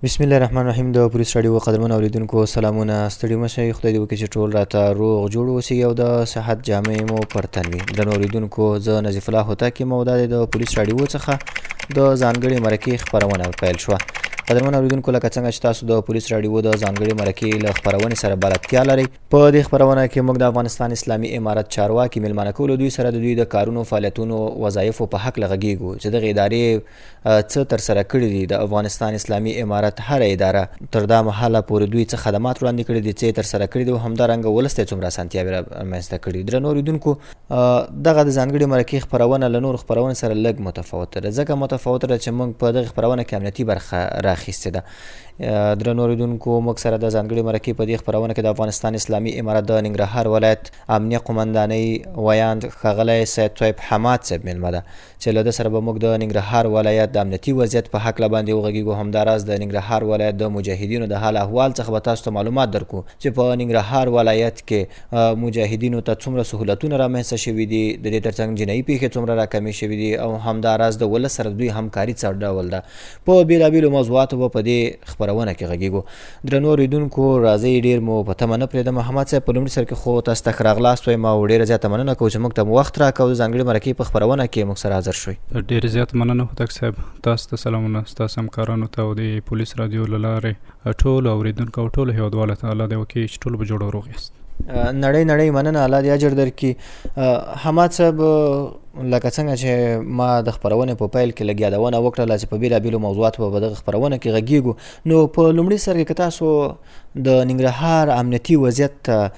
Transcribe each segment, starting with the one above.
بسم الله الرحمن الرحیم. د پولیس راډیو قدرمن اوریدونکو سلامونه. ستړي مشئ، خدای دې وکړي چې ټول راته روغ جوړ اوسئ او د صحت جامې مو پر تن وي. درنو اوریدونکو، زه نظیف الله هوتک یم او دا د پولیس راډیو څخه د ځانګړې مرکې خپرونه پیل شوه. قدرمن اوریدونکو، لکه څنګه چې تاسو د پولیس راډیو د ځانګړې مرکې له خپرونې سره بلدتیا لرئ، په دې خپرونه کې موږ د افغانستان اسلامي امارت چارواکي میلمانه کولو دوی سره د دوی د کارونو، فعالیتونو، وظایفو په حق غږیږو چې دغه ادارې څه ترسره کړي دي. د افغانستان اسلامي امارت هر اداره تر دا مهاله پورې دوی څه خدمات وړاندې کړي دي، څه ترسره کړي دي او همدارنګه ولس ته څومره اسانتیاوې رامنځته کړي. درنو اوریدونکو، دغه د ځانګړې مرکې خپرونه له نورو خپرونو سره لږ متفاوته ده. ځکه متفاوته ده چې موږ په دغه خپرونه کې امنیتي برخه راخیستې ده. درنو اوریدونکو، موږ سره د ځانګړې مرکې په دې خپرونه کې د افغانستان اسلامي امارت د ننګرهار ولایت امنیه قومندانۍ ویاند ښاغلی سید طیب حماد صاحب میلمه ده چې له ده سره به موږ د ننګرهار ولایت د امنیتي وضعیت په هکله باندې وغږیږو. همداراز د ننګرهار ولایت د مجاهدینو د حال احوال څخه به تاسو ته معلومات درکو چې په ننګرهار ولایت کې مجاهدینو ته څومره سهولتونه رامنځته شوي دي، د دې ترڅنګ جنایي پیښې څومره راکمې شوي دي او همداراز د ولس سره دوی همکاري څه ډول ده. په بېلابېلو موضوعاتو به په دې خپرونه کې غږیږو. درنو اوریدونکو، راځئ ډېر مو په تمه نه پرېږدم. محمد صاحب، په لومړي سر کې خو تاسو ته ښه راغلاست وایم او ډېره زیاته مننه کوو چې موږ ته مو وخت راکړ او د ځانګړې مرکې په خپرونه کې موږ سره حاضر شوئ. ډېر زیات مننه هوتک صاحب. تاسو ته سلامونه، ستاسو همکارانو ته او د پولیس راډیو له لارې ټولو اوریدونکو او ټولو هیوادوالو ته الله دې وکړي چې ټول به جوړ او روغ یاست. نړۍ مننه، الله دې اجر درکړي. حماد صاحب، لکه څنګه چې ما د خپرونې په پیل کې لږ یادونه وکړله چې په بېلابېلو موضوعاتو به دغه خپرونه کې غږیږو، نو په لومړي سر کې که تاسو د ننګرهار امنیتي وضعیت ته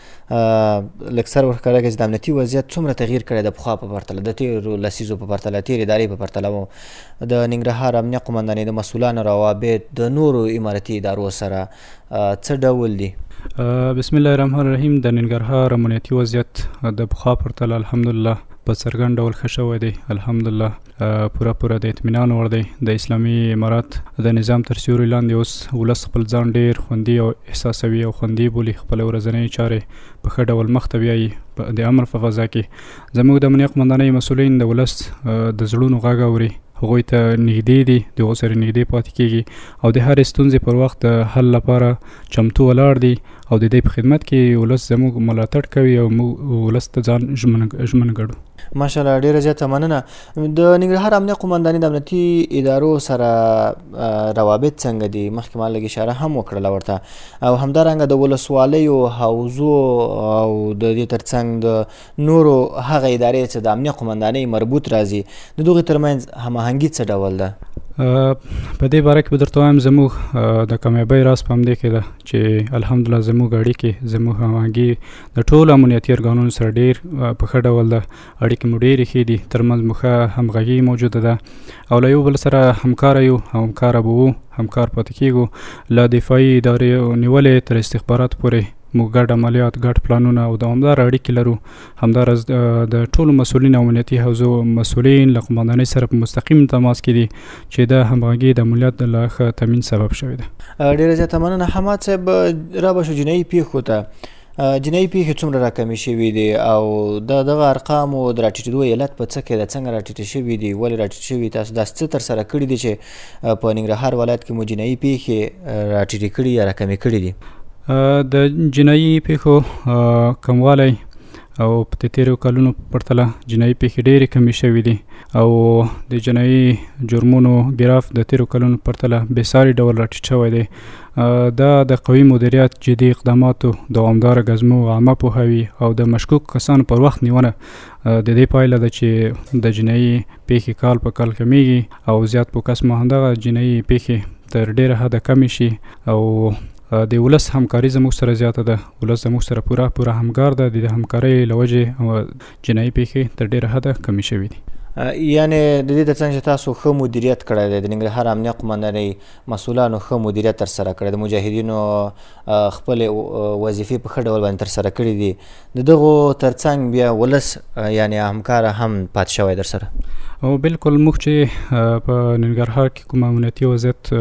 لږ سر ورښکاره کړئ چې د امنیتي وضعیت څومره تغییر کړی د پخوا په پرتله، د تېرو لسیزو په پرتله، تېرې ادارې په پرتله د ننګرهار امنیه قومندانۍ د مسؤلانو روابط د نورو امارتي ادارو سره څه ډول دي؟ بسم الله الرحمن الرحیم. د ننګرهار امنیتي وضعیت د پخوا پرتله الحمدلله په څرګند ډول ښه شوی دی. الحمدلله پوره د اطمینان وړ دی. د اسلامي امارت د نظام تر سیوري لاندې اوس ولس خپل ځان ډېر خوندي او احساسوي او خوندي بولي. خپل ورځنۍ چارې په ښه ډول مخته بیایي. د امن په فضا کې زموږ د امنیه قومندانۍ مسؤلین د ولس د زړونو غږ اوري، هغوی ته نږدې دي، د هغو سره نږدې پاتې کېږي او د هرې ستونزې پر وخت د حل لپاره چمتو ولاړ دي او د دې په خدمت کې ولس زموږ ملاتړ کوي او موږ ولس ته ځان ژمن ګڼو. ماشاءالله، ډېره زیاته مننه. د ننګرهار امنیه قومندانۍ د امنیتي ادارو سره روابط څنګه دي؟ مخکې ما لږ اشاره هم وکړله ورته، او همدارنګه د ولسوالیو، حوزو او د دې ترڅنګ د نورو هغه ادارې چې د امنیه قومندانۍ مربوط راځي، د دغې ترمنځ هماهنګي څه ډول ده؟ په دې باره کې به درته وایم زموږ د کامیابۍ راز په همدې کې ده چې الحمدلله زموږ اړیکې، زموږ هماهنګي د ټولو امنیتي ارګانونو سره ډېر په ښه ډول ده. اړیکې مو ډېرې ښې دي، ترمنځ مو ښه همغږي موجوده ده او له یو بل سره همکاره یو او همکاره به وو، همکار پاتې کېږو. له دفاعي ادارې نیولې تر استخبارات پورې موږ ګډ عملیات، ګډ پلانونه او دوامداره اړیکې لرو. همداراز د ټولو مسؤلین او امنیتي حوزو مسؤلین له قومندانۍ سره په مستقیم تماس کې دي چې د همغږي د عملیات د ښه تامین سبب شوی ده. ډېره زیاته مننه. حماد صاحب، را به شو جنایي پیښو ته. جنایي پیښې څومره راکمې شوي دي او دغه ارقامو د راټیټېدو علت په څه کې ده؟ څنګه راټیټې شوي دي؟ ولې راټیټ شوي؟ تاسو داسې څه ترسره کړي دي چې په ننګرهار ولایت کې مو جنایي پیښې راټیټې کړي یا راکمې کړي دي؟ د جنایي پیښو کموالی او په تېرو کلونو په پرتله جنایي پیښې ډېرې کمې شوي دي او د جنایي جرمونو ګراف د تېرو کلونو په پرتله بېساري ډول راټیټ شوی دی. دا د قوي مدیریت، جدي اقداماتو، دوامداره ګزمو، عامه پوهاوي او د مشکوک کسانو پر وخت نیونه د دې پایله ده چې د جنایي پیښې کال په کال کمیږي او زیات فوکس مو همدغه جنایي پیښې تر ډېره حده کمې شي او د ولس همکاري زموږ سره زیاته ده. ولس زموږ سره پوره همکار ده. د همکارۍ له وجې جنایي پیښې تر ډېره حده کمې شوي دي. یعنې د دې ترڅنګ چې تاسو ښه مدیریت کړی دی، د ننګرهار امنیه قومندانۍ مسؤلانو ښه مدیریت ترسره کړی، د مجاهدینو خپلې وظیفې په ښه ډول باندې ترسره کړي دي، د دغو ترڅنګ بیا ولس یعنې همکاره هم پاتې شوی در سره؟ او بالکل موږ چې په ننګرهار کې کوم امنیتي وضعیت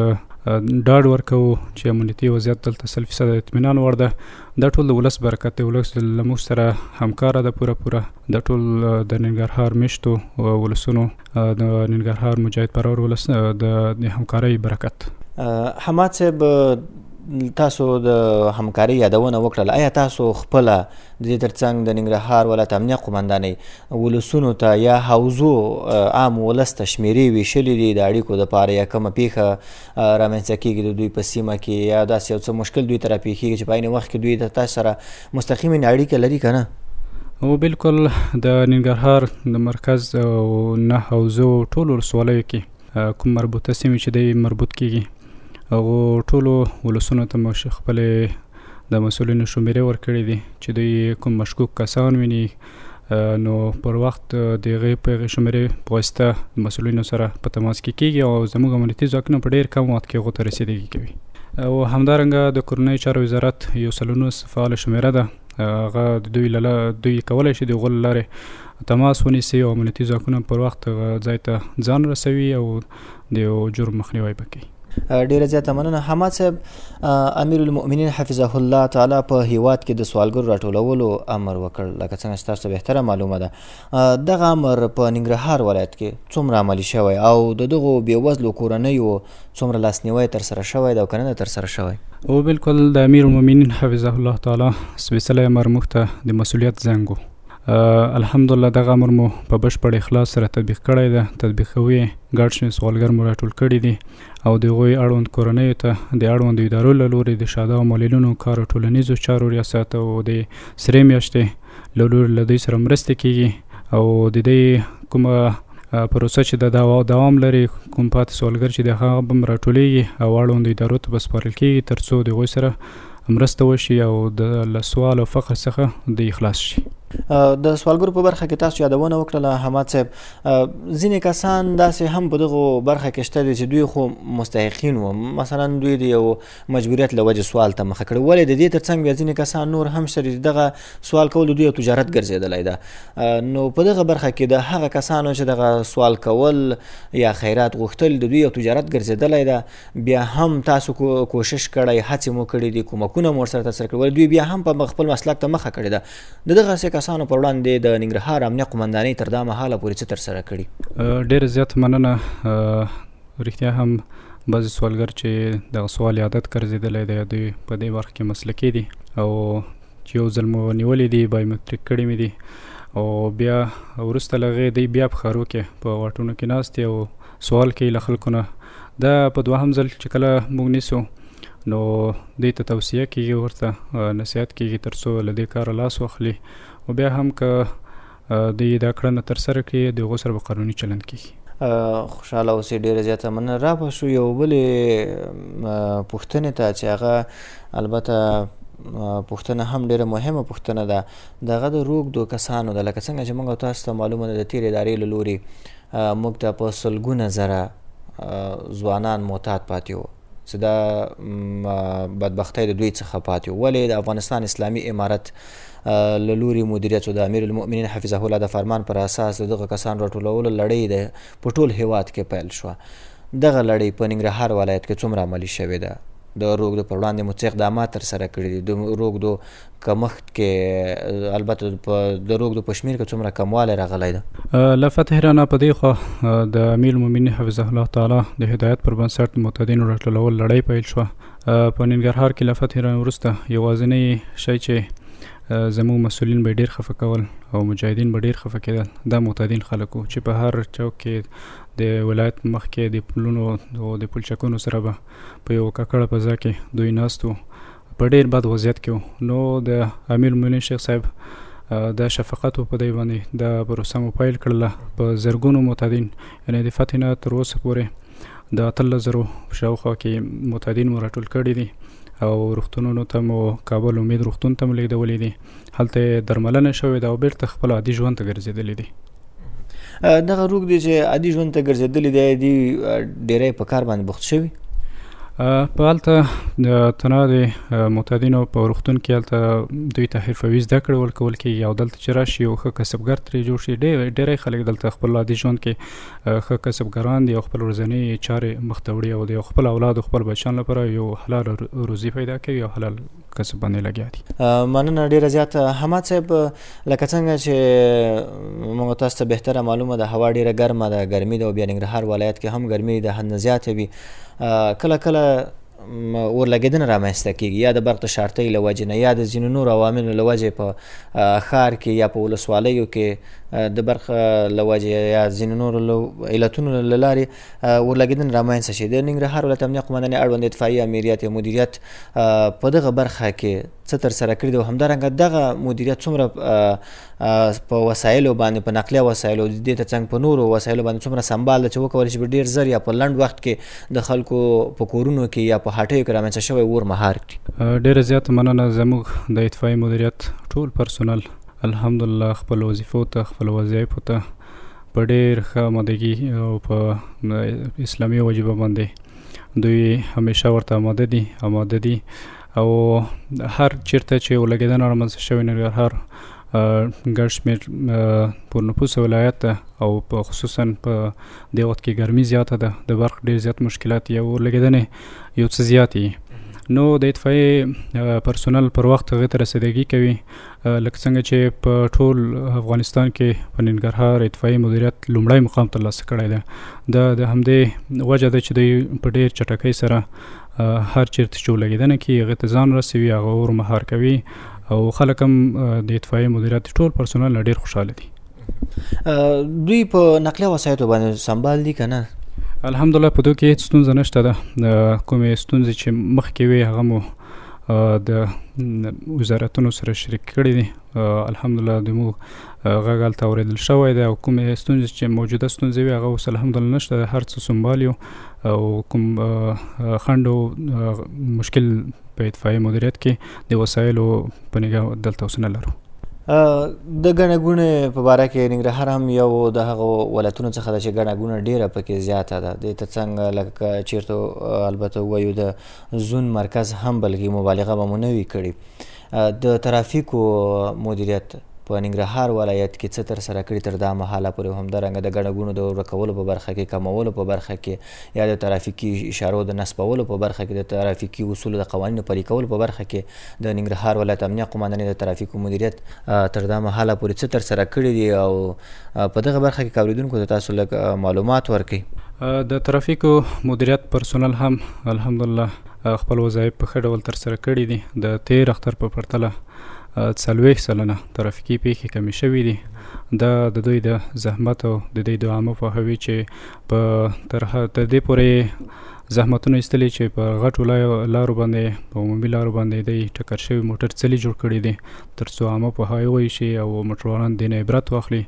ډاډ ورکوو چې امنیتي وضعیت دلته 100% اطمینان وړ ده، دا ټول د ولس برکت دی. ولس له موږ سره همکاره ده پوره. دا ټول د ننګرهار میشتو ولسونو، د ننګرهار مجاهد پرور ولس د همکارۍ برکت. حماد صاحب تاسو د همکارۍ یادونه وکړله، آیا تاسو خپله د دې ترڅنګ د ننګرهار ولایت امنیه قمندانۍ ولسونو ته یا حوزو عام ولس ته شمېرې ویشلې دي د اړیکو دپاره، یا کومه پیښه رامنځته کېږي د دوی په سیمه کې، یا داسې یو څه مشکل دوی ته راپېښېږي چې په عین وخت کې دوی د تاسو سره مستقیمې اړیکې لري که نه؟ او بالکل د ننګرهار د مرکز او 9 حوزو ټولو ولسوالیو کې کوم مربوطه سیمې چې دی مربوط کېږي، هغو ټولو ولسونو ته مو خپلې د مسؤلینو شمېرې ورکړې دي چې دوی کوم مشکوک کسان ویني، نو پر وخت د هغې په هغې شمېرې په واسطه د مسؤلینو سره په تماس کې کېږي او زموږ امنیتي ځواکونه په ډېر کم وخت کې هغو ته رسېدګي کوي. او همدارنګه د کورنیو چارو وزارت 119 فعاله شمېره ده، هغه دوی کولی شي د هغو له لارې تماس ونیسي او امنیتي ځواکونه پر وخت ځای ته ځان رسوي او د یو جرم مخنیوی به کوي. ډیره زیاته مننه. حماد صاحب، امیر المؤمنین حفظه الله تعالی په هیواد کې د سوالګرو راټولولو امر وکړ، لکه څنګه چې تاسو ته بهتره معلومه ده. دغه امر په ننګرهار ولایت کې څومره عملي شوی او د دغو بېوزلو کورنیو څومره لاسنیوی ترسره شوی ده او که نه ده ترسره شوی؟ او بالکل د امیر المؤمنین حفظه الله تعالی سپېڅلی امر موږ ته د مسؤلیت زنګ و. الحمدلله دغه امر مو په بشپړ اخلاص سره تطبیق کړی ده. تطبیقوي ګډ شمېر سوالګر مو راټول کړي دي او د هغوی اړوند کورنیو ته د اړوندو ادارو له لورې د شاده او معلولینو کار او ټولنیزو چارو ریاست او د سرې میاشتې له لورې له دوی سره مرستې کېږي او د دې کومه پروسه چې د دوام لري، کوم پاتې سوالګر چې د هغه به هم راټولېږي او اړوندو ادارو ته به سپارل کېږي تر څو د هغوی سره مرسته وشي او له سوال او فقر څخه د اخلاص شي. د سوالګرو په برخه کې تاسو یادونه وکړله حماد صاحب، ځینې کسان داسې هم په دغو برخه کې شته دي چې دوی خو مستحقین وو، مثلا دوی د یو مجبوریت له وجې سوال ته مخه کړي، ولې د دې ترڅنګ بیا ځینې کسان نور هم شته چې دغه سوال کول دوی یو تجارت ګرځېدلی ده. نو په دغه برخه کې د هغه کسانو چې دغه سوال کول یا خیرات غوښتل د دوی یو تجارت ګرځېدلی ده، بیا هم تاسو کوشش کړی، هڅې مو کړي دي، کومکونه مو ورسره ترسره کړي، ولې دوی بیا هم په خپل مسلک ته مخه کړې ده؟ د دغسې کسانو پر وړاندې د ننګرهار امنیه قمندانۍ تر دا مهاله پورې څه ترسره کړي؟ ډېره زیاته مننه. رښتیا هم بعضې سوالګر چې دغه سوال عادت ګرځېدلی دی دوی په دې برخه کې مسلکي دي او چې یو ځل مو نیولي دي، بایومټریک کړي مې دي او بیا وروسته له هغې دوی بیا په ښارو کې په واټونو کې ناست دي او سوال کوي له خلکو نه. دا په دوهم ځل چې کله موږ نیسو نو دوی ته توصیه کېږي، ورته نصیحت کېږي تر څو له دې کاره لاس واخلي او بیا هم که دوی دا کړنه ترسره کړي د هغو سره به قانوني چلند کېږي. خوشحاله اوسئ. ډېره زیاته مننه. را به شو یو بلې پوښتنې ته چې هغه البته پوښتنه هم ډېره مهمه پوښتنه ده، دغه د روږدو کسانو ده. لکه څنګه چې موږ تاسو ته معلومه ده د تېرې ادارې له لورې موږ ته په سلګونه زره ځوانان معتاد پاتې وو چې دا بدبختۍ د دوی څخه پاتې وو. ولې د افغانستان اسلامي امارت له لورې مدیریت د امیر المؤمنین حفظه الله د فرمان پر اساس دغه کسان راټولولو لړۍ ده په ټول هیواد کې پیل شوه. دغه لړۍ په ننګرهار ولایت کې څومره عملي شوې ده؟ د روږدو پر وړاندې مو څه اقدامات ترسره کړي دي؟ د روږدو کمښت کې البته د روږدو په شمېر کې څومره کموالی راغلی ده؟ له فتح رانه په دې خوا د امیر المؤمنین حفظه الله تعالی د هدایت پر بنسټ د معتادینو راټولول لړۍ پیل شوه. په ننګرهار کې له فتح رانه وروسته یوازینی شی چې زموږ مسؤلین به ډېر خفه کول او مجاهدین به ډېر خفه کېدل دا معتادین خلک وو چې په هر چوک کې د ولایت مخ کې د پلونو او د پلچکونو سره به په یو ککړه فضا کې دوی ناست وو، په ډېر بد وضعیت کې وو. نو د امیر المؤمنین شیخ صاحب د شفقت په دی باندې د پروسه مو پیل کړله. په زرګونو معتادین یعنې د فتح نه تر اوسه پورې د 18,000 شاوخوا کې معتادین مو راټول کړي دي او روغتونونو ته مو کابل امید روغتون ته مو لیږدولي دي، هلته درملنه شوې ده او بیرته خپل عادي ژوند ته ګرځېدلي دي. دغه روږدي چې عادي ژوند ته ګرځېدلي دی دوی ډېری په کار باندې بوخت شوي؟ په هلته د تنها د معتادینو په روغتون کې هلته دوی ته حرفوي زده کړې ورکول کېږي او دلته چې راشي یو ښه کسبګر ترې جوړ شي. ډېری خلک دلته خپل عادي ژوند کې ښه کسبګران دي او خپل ورځنۍ چارې مخ ته وړي او د خپل اولاد او خپل بچیانو لپاره یو حلال روزي پیدا کوي او حلال کسب باندې لګیا دي. مننه ډېره زیاته. حماد صاحب، لکه څنګه چې موږ تاسو ته بهتره معلومه ده هوا ډېره ګرمه ده، ګرمي ده او بیا ننګرهار ولایت کې هم ګرمي د حد نه زیاته وي. کله کله ورلګېدنه رامنځته کېږي یا د برق د شارټۍ له وجې نه یا د ځینو نورو عواملو له وجې په ښار کې یا په ولسوالیو کې د برق له وجې یا ځینو نورو علتونو له لارې ورلګېدنه رامنځته شي. د ننګرهار ولایت امنیه قمندانۍ اړوند اطفایي امریت یا مدیریت په دغه برخه کې څه ترسره کړي دي او همدارنګه دغه مدیریت څومره په وسایلو باندې په نقلیه وسایلو دې ته څنګ په نورو وسایلو باندې څومره سنبال ده چې وکولی شي په ډېر زر یا په لنډ وخت کې د خلکو په کورونو کې یا په هټیو کې رامنځته شوی اور مهار کړي. ډېره زیاته مننه. زموږ د اطفایي مدیریت ټول پرسونل الحمدلله خپل وظیفو ته خپل وظایفو ته په ډېر ښه آمادګي او په اسلامي وجیبه باندې دوی همیشه ورته آماده دي او هر چیرته چې ولګېدنه رامنځته شوې ننګرهار ګڼ شمېر پرنفوس ولایت ده او په خصوصا په دې وخت کې ګرمي زیاته ده، د برق ډېر زیات مشکلات یا ولګېدنې یو څه زیاتې وي. نو د اطفایي پرسونل پر وخت هغې ته رسیدګي کوي لکه څنګه چې په ټول افغانستان کې په ننګرهار اطفایي مدیریت لومړی مقام ترلاسه کړی ده. د همدې وجه ده چې دوی په ډېر چټکۍ سره هر چیرته چې ولګېدنه کوي هغې ته ځان رسوي، هغه اور مهار کوي او خلک هم د اطفایي مدیریت ټول پرسونل نه ډېر خوشحاله دي. دوی په نقلیه وسایطو باندې سنبال دي که نه؟ الحمدلله په دوی کې هېڅ ستونزه نشته ده. کومې ستونزې چې مخکې وې هغه مو د وزارتونو سره شریک کړي دي. الحمدلله زموږ غږ هلته اورېدل شوی دی او کومې ستونزې چې موجوده ستونزې وي هغه اوس الحمدلله نشته، هر څه سنبال یو او کوم خنډ او مشکل په اطفایي مدیریت کې د وسایلو په نګاه دلته اوس نه لرو. د ګڼه ګوڼې په باره کې ننګرهار هم یو د هغو ولایتونو څخه ده چې ګڼه ګوڼه ډېره پکې زیاته ده. دې ته څنګه لکه چېرته البته ووایو د زون مرکز هم بلکې مبالغه به مو نه وي کړې. د ترافیکو مدیریت په ننګرهار ولایت کې څه ترسره کړي تر دا مهاله پورې، همدارنګه د ګڼه ګوڼو د ورکولو په برخه کې، کمولو په برخه کې یا د ترافیکي اشارو د نصبولو په برخه کې، د ترافیکي اصولو د قوانینو پلي کولو په برخه کې د ننګرهار ولایت امنیه قمندانۍ د ترافیکو مدیریت تر دا مهاله پورې څه ترسره کړي دي او په دغه برخه کې که اورېدونکو ته تاسو لږ معلومات ورکړئ. د ترافیکو مدیریت پرسونل هم الحمدلله خپل وظایف په ښه ډول ترسره کړي دي. د تېر اختر په پرتله 40 سلنه ترافیکي پیښې کمې شوي دي. دا د دوی د زحمت او د دوی د عامه پوهاوي چې په تر دې پورې زحمتونه ایستلي چې په غټو لارو باندې په عمومي لارو باندې دوی ټکر شوي موټر څلي جوړ کړي دي تر څو عامه پوهاوی شي او موټروانان دې نه عبرت واخلي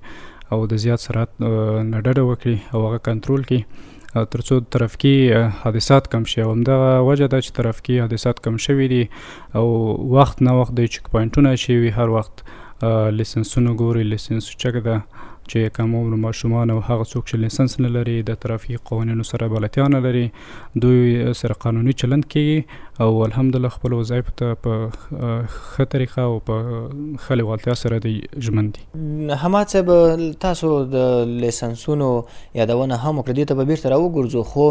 او د زیات سرعت نه ډډه وکړي او هغه کنټرول کړي تر څو ترافیکي حادثات کم شي. او همدغه وجه ده چې ترافیکي حادثات کم شوي دي او وخت نه وخت د چک پوینټونه چې وي هر وخت لیسنسونه ګوري. لیسنس چک ده چې کوم عمر ماشومان او هغه څوک چې لیسنس نه لري د ترافیکي قوانینو سره بلدتیا نه لري دوی سره قانوني چلند کوي او الحمدلله خپل وظایف ته په ښه طریقه او په ښه لیوالتیا سره دوی ژمن دي. حماد صاحب تاسو د لیسنسونو یادونه هم وکړه، دې ته به بیرته راوګرځو، خو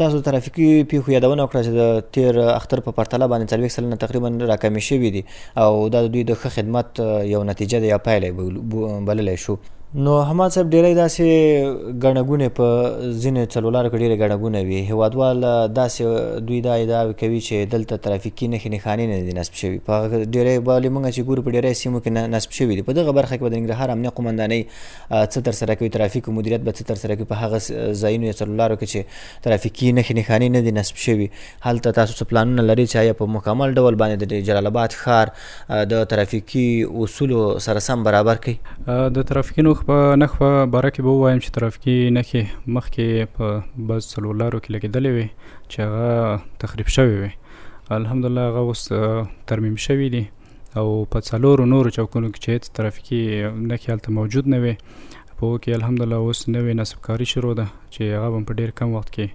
تاسو ترافیکي پیښو یادونه وکړه چې د تېر اختر په پرتله باندې 40 سلنه تقریبا راکمې شوي دي او دا د دوی د ښه خدمت یو نتیجه ده یا پایله بللی شو. نو حماد صاحب ډېری داسې ګڼه ګوڼې په ځینې څلورلارو کې ډېرې ګڼه ګوڼه وي، هېوادوال داسې دوی دا ادعاوې کوي چې دلته ترافیکي نښې نښانې نه دي نصب شوي. په هغه ډېری بالې موږ چې ګورو په ډېری سیمو کې نصب شوي دي. په دغه برخه کې به د ننګرهار امنیه قمندانۍ څه ترسره کوي، ترافیکو مدیریت به څه ترسره کوي په هغه ځایونو یا څلورلارو کې چې ترافیکي نښې نښانې نه دي نصب شوي؟ هلته تاسو څه پلانونه لرئ چې آیا په مکمل ډول باندې د جلال آباد ښار د ترافیکي اصولو سره سم برابر کړي؟ د ترافیکي نښ په باره کې به ووایم چې ترافیکي نښې مخکې په بعض څلورلارو کې لګېدلې وې چې هغه تخریب شوې وې. الحمدلله هغه اوس ترمیم شوي دي او په څلورو نورو چوکونو کې چې هېڅ ترافیکي نښې هلته موجود نه وې په هغو کې الحمدلله اوس نوې نصب کاري شروع ده چې هغه به په ډېر کم وخت کې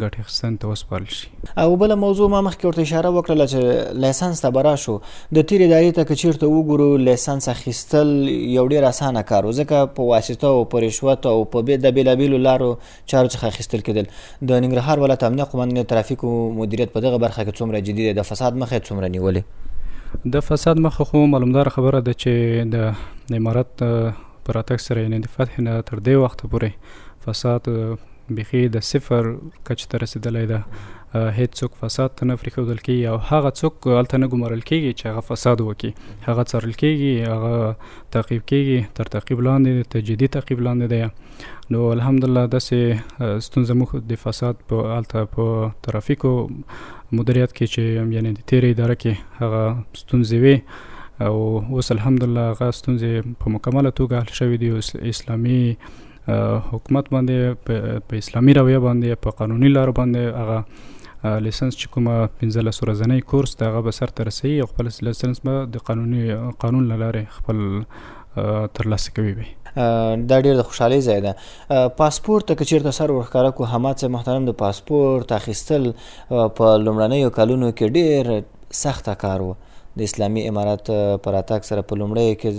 ګټې اخیستنې ته وسپارل شي. او بله موضوع ما مخکې ورته اشاره وکړله چې لیسنس ته به راشو. د تېرې ادارې ته که چېرته وګورو لیسنس اخیستل یو ډېر اسانه کار و، ځکه په واسطه او په رشوت او په د بېلابېلو لارو چارو څخه اخیستل کېدل. د ننګرهار ولایت امنیه قمندانۍ ترافیکو مدیریت په دغه برخه کې څومره جدي دی؟ د فساد مخه یې څومره نیولې؟ د فساد مخه خو معلومداره خبره ده چې د امارت په راتګ سره یعنې د فتح نه تر دې وخته پورې فساد بیخي د صفر کچې ته رسېدلی ده هیڅ څوک فساد ته نه پرېښودل کېږي او هغه څوک هلته نه ګمارل کېږي چې هغه فساد وکړي، هغه څارل کېږي، هغه تعقیب کېږي، تر تعقیب لاندې ته جدي تعقیب لاندې دی. نو الحمدلله داسې ستونزه موږ د فساد په هلته په ترافیکو مدیریت کې چې یعنې د تېرې اداره کې هغه ستونزې وې او اوس الحمدلله هغه ستونزې په مکمله توګه حل شوي دي. اسلامي حکومت باندې په اسلامي رویه باندې په قانوني لارو باندې هغه لیسنس چې کومه 15 ورځنی کورس د هغه به سرته رسوي او خپل لیسنس به د قانون له لارې خپل ترلاسه کوي وي. دا ډېر د خوشحالۍ ځای ده. پاسپورت ته که چېرته سر ورښکاره کړو، حماد صاحب محترم، د پاسپورت اخیستل په لومړنیو کلونو کې ډېر سخته کار و. د اسلامي امارت په راتګ سره په لومړیو کې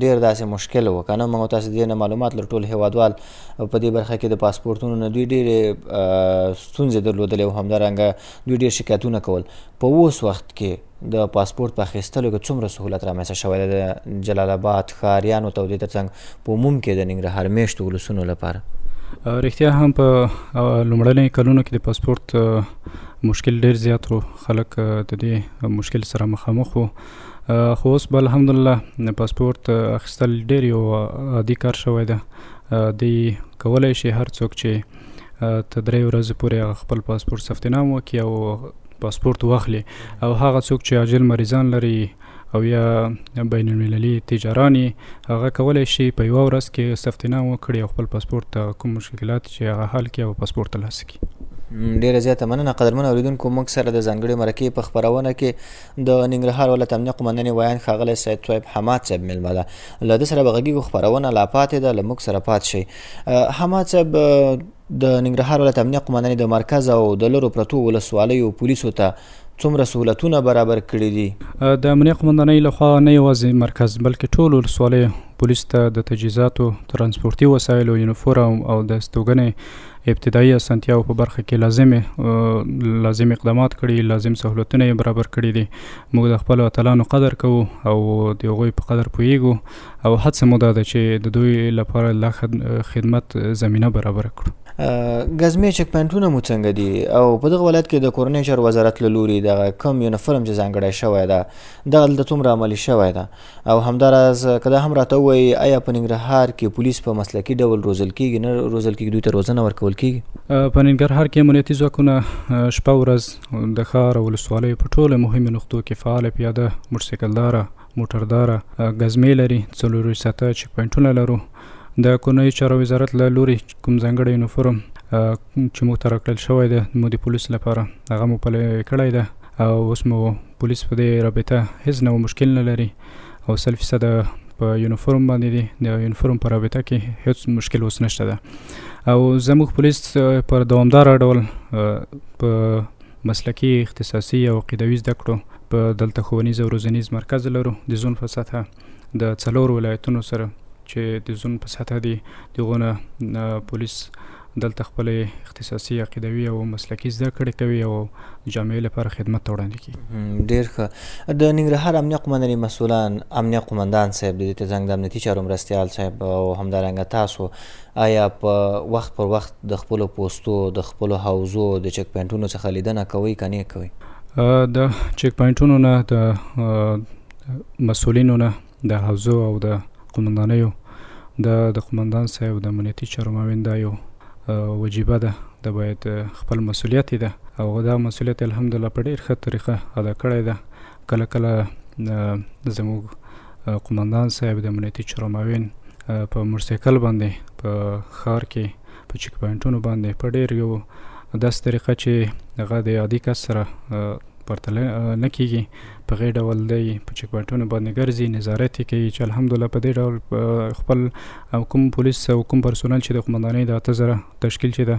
ډېر داسې مشکل و، که نه موږ تاسو دې نه معلومات لرو ټول هېوادوال په دې برخه کې د پاسپورتونو نه دوی ډېرې ستونزې درلودلې او همدارنګه دوی ډېر شکایتونه کول. په اوس وخت کې د پاسپورت په اخیستلو کې څومره سهولت رامنځته شوی دی د جلال آباد ښاریانو ته او دې ترڅنګ په عموم کې د ننګرهار میشتو ولسونو لپاره؟ رښتیا هم په لومړنیو کلونو کې د پاسپورت مشکل ډېر زیات و، خلک د دې مشکل سره مخامخ وو، خو اوس به الحمدلله پاسپورت اخیستل ډېر یو عادي کار شوی ده. دی کولی شي هر څوک چې تر 3 ورځې پورې خپل پاسپورت ثبت نام وکړي او پاسپورت واخلي، او هغه څوک چې عاجل مریضان لري او یا بین المللي تجاران هغه کولی شي په 1 ورځ کې ثبت نام وکړي او خپل پاسپورت کوم مشکلات چې هغه حل کړي او پاسپورت ترلاسه کړي. ډېره زیاته مننه. قدرمن اورېدونکو، موږ سره د ځانګړې مرکې په خپرونه کې د ننګرهار ولایت امنیه قومندان ویان ښاغلی سید طیب حماد صاحب میلمه ده. له ده سره به غږیږو، خپرونه لا پاتې ده، له موږ سره پاتې شئ. حماد صاحب، د ننګرهار ولایت امنیه قومندان د مرکز او د لرو پرتو ولسوالیو پولیسو ته څومره سهولتونه برابر کړي دي؟ د امنیه قومندانۍ لخوا نه یوازې مرکز بلکې ټول ولسوالیو پولیس ته د تجهیزاتو، ترانسپورتي وسایلو، یونیفورم او د استوګنې ابتدایي اسانتیاو په برخه کې لازم اقدامات کړي، لازم سهولتونه یې برابر کړي دي. موږ د خپلو اتلانو قدر کوو او د هغوی په قدر پوهیږو او هڅه مو دا ده چې د دوی لپاره لا خدمت زمینه برابر کړو. ګزمې چک پوینټونه مو څنګه دي او په دغه ولایت کې د کورنۍ چارو وزارت له لوري دغه کم یونیفورم چې ځانګړی شوی ده دغه دلته څومره عملي شوی ده؟ او همداراز که دا هم راته ووایي آیا په ننګرهار کې پولیس په مسلکي ډول روزل کېږي، نه روزل کېږي، دوی ته روزنه ورکول کېږي؟ په ننګرهار کې امنیتي ځواکونه شپه ورځ د ښار او ولسوالیو په ټولو مهمو نقطو کې فعاله پیاده، موټرسایکلداره، موټرداره ګزمې لري، 4 ساعته چک پوینټونه لرو. د کورنۍ چارو وزارت له لوري کوم ځانګړی یونیفورم چې موږ ته راکړل شوی دی مو د پولیس لپاره هغه مو پلی کړی ده او اوس مو پولیس په دې رابطه هیڅ نوع مشکل نه لري او 100% په یونیفورم باندې دي. د یونیفورم په رابطه کې هیڅ مشکل اوس نشته ده او زموږ پولیس پر دوامداره ډول په مسلکي، اختصاصي او عقیدوي زده کړو په دلته ښوونیز او روزنیز مرکز لرو د زون په سطحه د 4 ولایتونو سره چې د زون په سطحه دي. دغونه پولیس دلته خپل اختصاصي، عقیدوي او مسلکي زده کړې کوي او جامعې لپاره خدمت ته وړاندې کوي. ډېر ښه. د ننګرهار امنیه قومندانۍ مسؤلان، امنیه قومندان صاحب، د دې ترڅنګ د امنیتي چارو مرستیال صاحب او همدارنګه تاسو آیا په وخت پر وخت د خپلو پوستو، د خپلو حوزو د چک پوینټونو څخه لیدنه کوئ که نه کوئ؟ د چک پوینټونو نه، د مسؤلینو نه، د حوزو او د قومندانیو د قومندان صاحب د امنیتي چارو معاون دا یو وجیبه ده، د باید خپل مسؤلیت ده او دا مسؤلیت الحمدلله په ډېر ښه طریقه ادا کړی ده. کله کله زموږ قومندان صاحب د امنیتي چارو معاون په موټرسایکل باندې په ښار کې په چک پوینټونو باندې په ډېر یو داسې طریقه چې هغه د عادي کس سره پرتله نه کېږي، په غیر ډول دی په چک پوینټونو باندې ګرځي، نظارت یې کوي چې الحمدلله په دې ډول خپل کوم پولیس او کوم پرسونل چې د قومندانۍ د 8000 تشکیل چې ده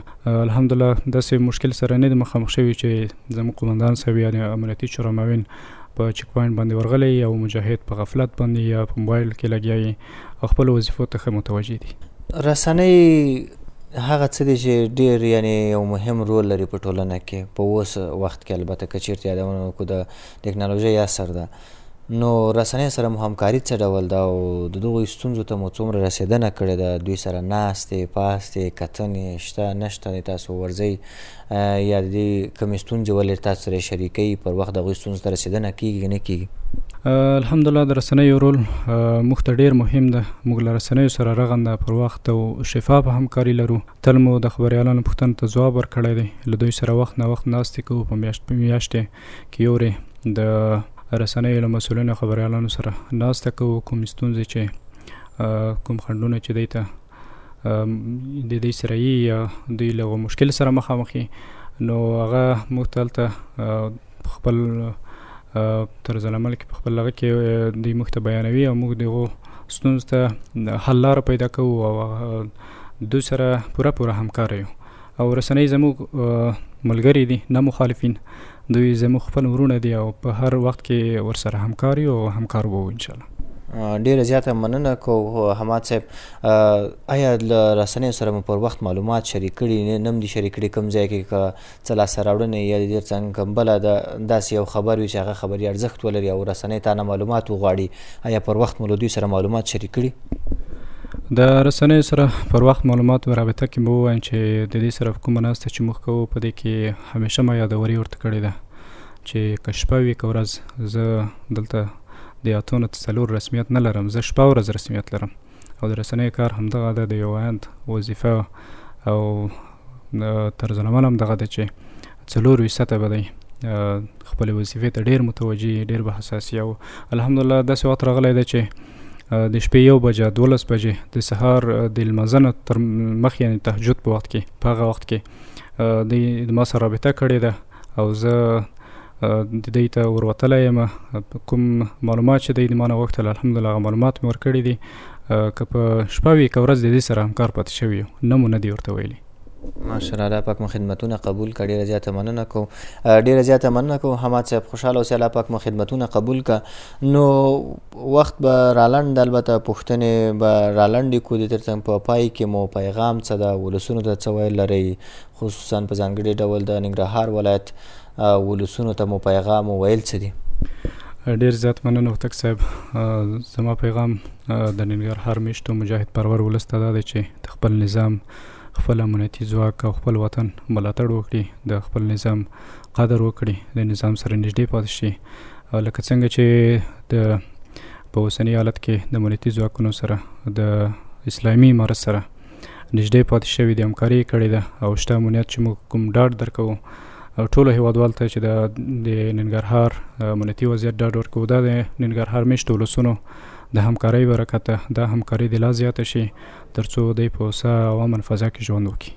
الحمدلله داسې مشکل سره نه دی مخامخ شوي چې زموږ قومندان صاحب یعنې امنیتي چارو معاون په چک پوینټ باندې ورغلی او مجاهد په غفلت باندې یا په موبایل کې لګیا وي او خپلو وظیفو ته ښه متوجه دي. رسنۍ هغه څه دی چې ډېر یعنې یو مهم رول لري په ټولنه کې په اوس وخت کې، البته که چېرته یادونه وکړو د ټکنالوژۍ اثر ده. نو رسنۍ سره مو همکاري څه ډول ده او د دغوی ستونزو ته مو څومره رسېدنه کړې ده؟ دوی سره ناستې پاستې کتنې شته نشته تاسو ورځئ یا د دې کومې ستونزې ولې تاسو سره شریکوي پر وخت د هغوی ستونزو ته رسېدنه کېږي نه کېږي؟ الحمدلله د رسنیو رول موږ ته ډېر مهم ده. موږ له رسنیو سره رغنده پر وخت او شفافه همکاري لرو. تل مو د خبریالانو پوښتنو ته ځواب ورکړی دی. له دوی سره وخت نه وخت ناستې کوو. په میاشتې کې یورې د رسنیو له مسؤلینو خبریالانو سره ناسته کوو. کوم ستونزې چې کوم خنډونه چې دوی ته د دوی سره یي یا دوی له مشکل سره مخامخ یي نو هغه موږ ته هلته خپل طرز العمل کې په خپل هغه کې دوی موږ ته بیانوي او موږ دغو ستونزو ته حل لاره پیدا کوو او دوی سره پوره همکاره یو. او رسنۍ زموږ ملګري دي نه مخالفین. دوی زموږ خپل ورونه دي او په هر وخت کې ورسره همکار یو او همکار به وو انشاءالله. ډېره زیاته مننه کوو حماد صاحب. آیا له رسنیو سره مو پر وخت معلومات شریک کړي نه هم دي شریک کړي کوم ځای کې که څه لاسته راوړنې یا د دې څنګه کوم بله داسې یو خبر وي چې هغه خبري ارزښت ولري او رسنۍ تا نه معلومات وغواړي آیا پر وخت مو له دوی سره معلومات شریک کړي؟ د رسنیو سره پر وخت معلومات و رابطه کې به ووایم چې د دې سره کومه ناسته چې موږ کوو په دې کې همیشه ما یادوري ورته کړې ده چې که شپه وي که ورځ زه دلته د اتو نه څلور رسمیت نه لرم. زه شپه ورځ رسمیت لرم او د رسنیو کار همدغه ده. د یو ویاند وظیفه او طرز العمل هم دغه ده چې 4% به دی خپلې وظیفې ته ډېر متوجه ډېر به حساسي او الحمدلله داسې وخت راغلی دی چې د شپې 1 بجه 12 بجې د سهار د لمانځه نه تر مخ یعنې تهجد په وخت کې په هغه وخت کې دوی د ما سره رابطه کړې ده او زه د دوی ته وروتلی یم. کوم معلومات چې دوی د ما نه غوښتل الحمدلله هغه معلومات مې ورکړي دي. که په شپه وي که ورځ د دې سره همکار پاتې شوي یو نه مو نه دي ورته ویلي. ماشاءالله الله پاک مو خدمتونه قبول کړه. ډېره زیاته مننه کوم. ډېره زیاته مننه کوم حماد صاحب. خوشحاله اوسئ. الله پاک مو خدمتونه قبول کړه. نو وخت به رالنډ البته پوښتنې به رالنډې کړو. د تر څنګ په پای کې مو پیغام څه ده ولسونو ته څه ویل لرئ خصوصا په ځانګړي ډول د ننګرهار ولایت ولسونو ته مو پیغام ویل څه دي؟ ډېر زیات مننه هوتک صاحب. زما پیغام د ننګرهار میشتو مجاهد پرور ولس ته دا دی چې د خپل نظام خپل امنیتي ځواک او خپل وطن ملاتړ وکړي د خپل نظام قدر وکړي د نظام سره نږدې پاتې شي او لکه څنګه چې په اوسني حالت کې د امنیتي ځواکونو سره د اسلامي امارت سره نږدې پاتې شوي دي همکاري یې کړې ده او شته امنیت چې موږ کوم ډاډ درکوو ټولو هیوادوالو ته چې د ننګرهار امنیتي وضعیت ډاډ ورکوو دا د ننګرهار میشتو ولسونو د همکارۍ برکته دا همکاري د لا زیاته شي تر څو دوی په هوسا او امن فضا کې ژوند وکړي.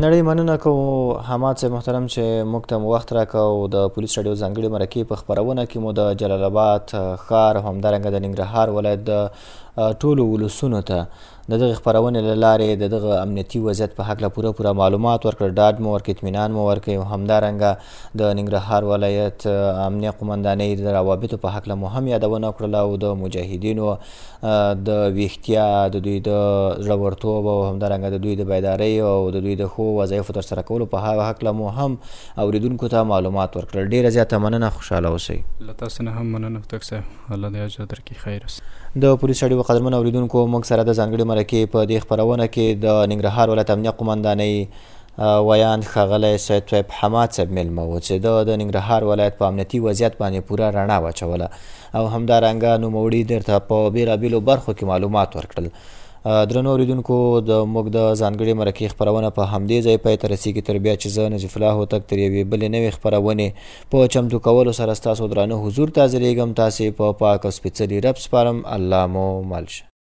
نړۍ مننه کوو حماد صاحب محترم چې موږ ته مو وخت راکړ او د پولیس راډیو ځانګړې مرکې په خپرونه کې مو د جلال آباد ښار همدارنګه د ننګرهار ولایت د ټولو ولسونو ته د دغه خپرونې له لارې د دغه امنیتي وضعیت په هکله پوره معلومات ورکړل. ډاډ مو ورکړ اطمینان مو ورکړ او همدارنګه د ننګرهار ولایت امنیه قمندانۍ د روابطو په هکله مو هم یادونه وکړله او د مجاهدینو د ویښتیا د دوی د زړورتوب او همدارنګه د دوی د بیدارۍ او د دوی د ښو وظایفو ترسره کولو په هکله مو هم اوریدونکو ته معلومات ورکړل. ډېره زیاته مننه. خوشحاله اوسئ. له تاسو نه هم مننه هوتک صاحب. الله دې اجر درکړي. خیر اوسئ. د پولیس راډیو قدرمن اوریدونکو موږ سره د ځانګړې مرکې په دې خپرونه کې د ننګرهار ولایت امنیه قمندانۍ ویاند ښاغلی سید طیب حماد صاحب میلمه و چې د ننګرهار ولایت په امنیتي وضعیت باندې پوره رڼا واچوله او همدارنګه نوموړي درته په بېلابېلو برخو کې معلومات ورکړل. درنو اوریدونکو موږ د ځانګړې مرکې خپرونه په همدې ځای پای ته رسیږي تر بیا چې زه نظیف الله هوتک تر یوې بلې نوې خپرونې په چمتو کولو سره ستاسو درانه حضور ته حاضرېږم. تاسې په پاک او سپېڅلي رب سپارم. الله مو مل شه.